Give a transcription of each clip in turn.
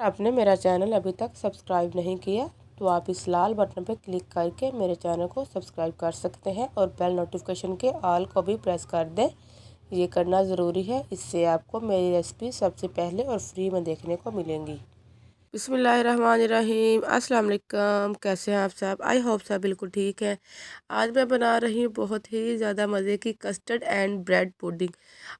आपने मेरा चैनल अभी तक सब्सक्राइब नहीं किया तो आप इस लाल बटन पर क्लिक करके मेरे चैनल को सब्सक्राइब कर सकते हैं और बेल नोटिफिकेशन के ऑल को भी प्रेस कर दें। ये करना ज़रूरी है, इससे आपको मेरी रेसिपी सबसे पहले और फ्री में देखने को मिलेंगी। बिस्मिल्लाहिर्रहमानिर्रहीम, अस्सलाम वालेकुम। कैसे हैं आप सब? आई होप सब बिल्कुल ठीक है। आज मैं बना रही हूँ बहुत ही ज़्यादा मज़े की कस्टर्ड एंड ब्रेड पुडिंग।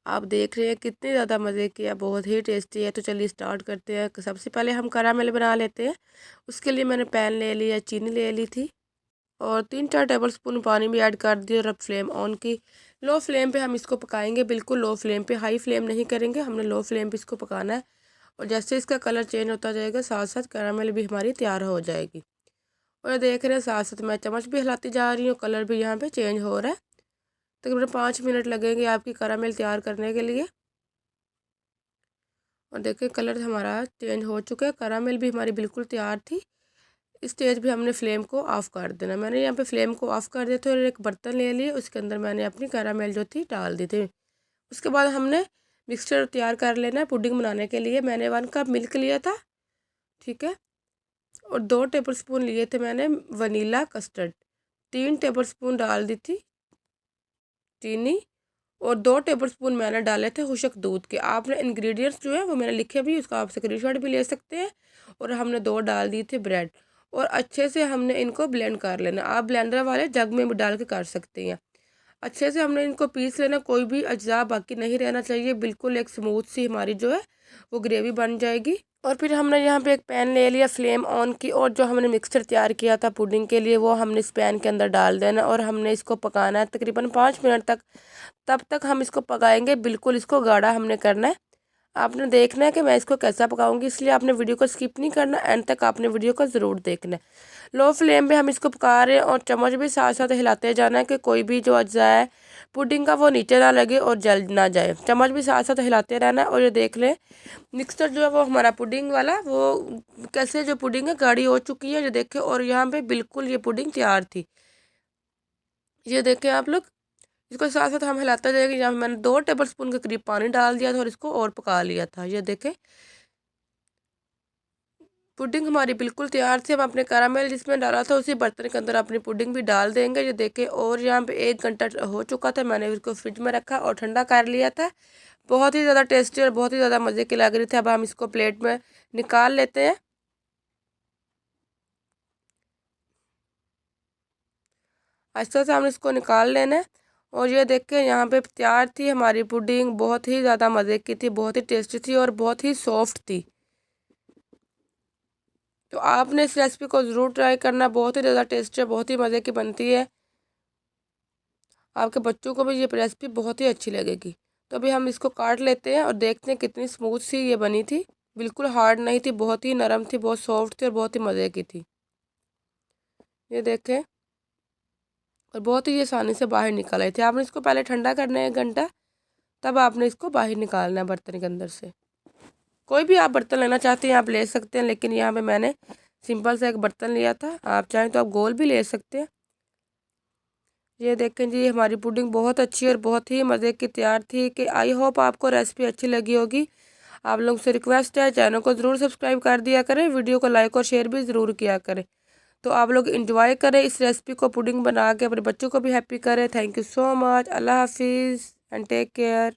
आप देख रहे हैं कितनी ज़्यादा मज़े की है, बहुत ही टेस्टी है। तो चलिए स्टार्ट करते हैं। सबसे पहले हम कैरामेल बना लेते हैं। उसके लिए मैंने पैन ले लिया, चीनी ले ली थी और 3-4 टेबल स्पून पानी भी ऐड कर दिया और अब फ्लेम ऑन की। लो फ्लेम पे हम इसको पकाएंगे, बिल्कुल लो फ्लेम पे, हाई फ्लेम नहीं करेंगे, हमने लो फ्लेम पे इसको पकाना है। और जैसे इसका कलर चेंज होता जाएगा साथ साथ कैरामेल भी हमारी तैयार हो जाएगी। और देख रहे हैं साथ साथ मैं चम्मच भी हिलाती जा रही हूँ, कलर भी यहाँ पे चेंज हो रहा है। तकरीबन 5 मिनट लगेंगे आपकी कैरामेल तैयार करने के लिए। और देखिए कलर हमारा चेंज हो चुका है, कैरामेल भी हमारी बिल्कुल तैयार थी। इस स्टेज पे हमने फ्लेम को ऑफ़ कर देना। मैंने यहाँ पे फ्लेम को ऑफ़ कर दिया था और एक बर्तन ले लिए, उसके अंदर मैंने अपनी कैरामेल जो थी डाल दी थी। उसके बाद हमने मिक्सचर तैयार कर लेना है पुडिंग बनाने के लिए। मैंने 1 कप मिल्क लिया था, ठीक है, और 2 टेबल स्पून लिए थे मैंने वनीला कस्टर्ड, 3 टेबल स्पून डाल दी थी चीनी और 2 टेबल स्पून मैंने डाले थे खुशक दूध के। आपने इंग्रेडिएंट्स जो है वो मैंने लिखे भी, उसका आप स्क्रीनशॉट भी ले सकते हैं। और हमने 2 डाल दिए थे ब्रेड और अच्छे से हमने इनको ब्लेंड कर लेना। आप ब्लेंडर वाले जग में भी डाल के कर सकते हैं। अच्छे से हमने इनको पीस लेना, कोई भी अज्जा बाकी नहीं रहना चाहिए, बिल्कुल एक स्मूथ सी हमारी जो है वो ग्रेवी बन जाएगी। और फिर हमने यहाँ पे एक पैन ले लिया, फ्लेम ऑन की और जो हमने मिक्सचर तैयार किया था पुडिंग के लिए वो हमने इस पैन के अंदर डाल देना और हमने इसको पकाना है तकरीबन 5 मिनट तक। तब तक हम इसको पकाएंगे, बिल्कुल इसको गाढ़ा हमने करना है। आपने देखना है कि मैं इसको कैसा पकाऊंगी, इसलिए आपने वीडियो को स्किप नहीं करना, एंड तक आपने वीडियो को ज़रूर देखना है। लो फ्लेम पे हम इसको पका रहे हैं और चम्मच भी साथ साथ हिलाते जाना है कि कोई भी जो अज्जा है पुडिंग का वो नीचे ना लगे और जल ना जाए। चम्मच भी साथ साथ हिलाते रहना है। और ये देख लें मिक्सचर जो है वो हमारा पुडिंग वाला वो कैसे जो पुडिंग है गाढ़ी हो चुकी है, ये देखें। और यहाँ पे बिल्कुल ये पुडिंग तैयार थी, ये देखें आप लोग। इसको साथ साथ हम हिलाते जाएंगे। यहाँ मैंने 2 टेबल स्पून के करीब पानी डाल दिया था और इसको और पका लिया था। ये देखें पुडिंग हमारी बिल्कुल तैयार थी। हम अपने कैरामेल जिसमें डाला था उसी बर्तन के अंदर अपनी पुडिंग भी डाल देंगे। ये देखें और यहाँ पे 1 घंटा हो चुका था, मैंने इसको फ्रिज में रखा और ठंडा कर लिया था। बहुत ही ज़्यादा टेस्टी और बहुत ही ज़्यादा मज़े की लग रही थी। अब हम इसको प्लेट में निकाल लेते हैं। आहिस्ता से हमने इसको निकाल लेना है। और ये देखें यहाँ पे तैयार थी हमारी पुडिंग, बहुत ही ज़्यादा मज़े की थी, बहुत ही टेस्टी थी और बहुत ही सॉफ्ट थी। तो आपने इस रेसिपी को ज़रूर ट्राई करना, बहुत ही ज़्यादा टेस्टी है, बहुत ही मज़े की बनती है। आपके बच्चों को भी ये रेसिपी बहुत ही अच्छी लगेगी। तो अभी हम इसको काट लेते हैं और देखते हैं कितनी स्मूथ सी ये बनी थी। बिल्कुल हार्ड नहीं थी, बहुत ही नरम थी, बहुत सॉफ्ट थी और बहुत ही मज़े की थी। ये देखें और बहुत ही आसानी से बाहर निकल आई थी। आपने इसको पहले ठंडा करना है 1 घंटा, तब आपने इसको बाहर निकालना है बर्तन के अंदर से। कोई भी आप बर्तन लेना चाहते हैं आप ले सकते हैं, लेकिन यहाँ पे मैंने सिंपल सा एक बर्तन लिया था। आप चाहें तो आप गोल भी ले सकते हैं। ये देखें जी हमारी पुडिंग बहुत अच्छी और बहुत ही मज़े की तैयार थी। कि आई होप आपको रेसिपी अच्छी लगी होगी। आप लोगों से रिक्वेस्ट है चैनल को ज़रूर सब्सक्राइब कर दिया करें, वीडियो को लाइक और शेयर भी ज़रूर किया करें। तो आप लोग इंजॉय करें इस रेसिपी को, पुडिंग बना के अपने बच्चों को भी हैप्पी करें। Thank you so much. अल्लाह हाफिज़ एंड टेक केयर।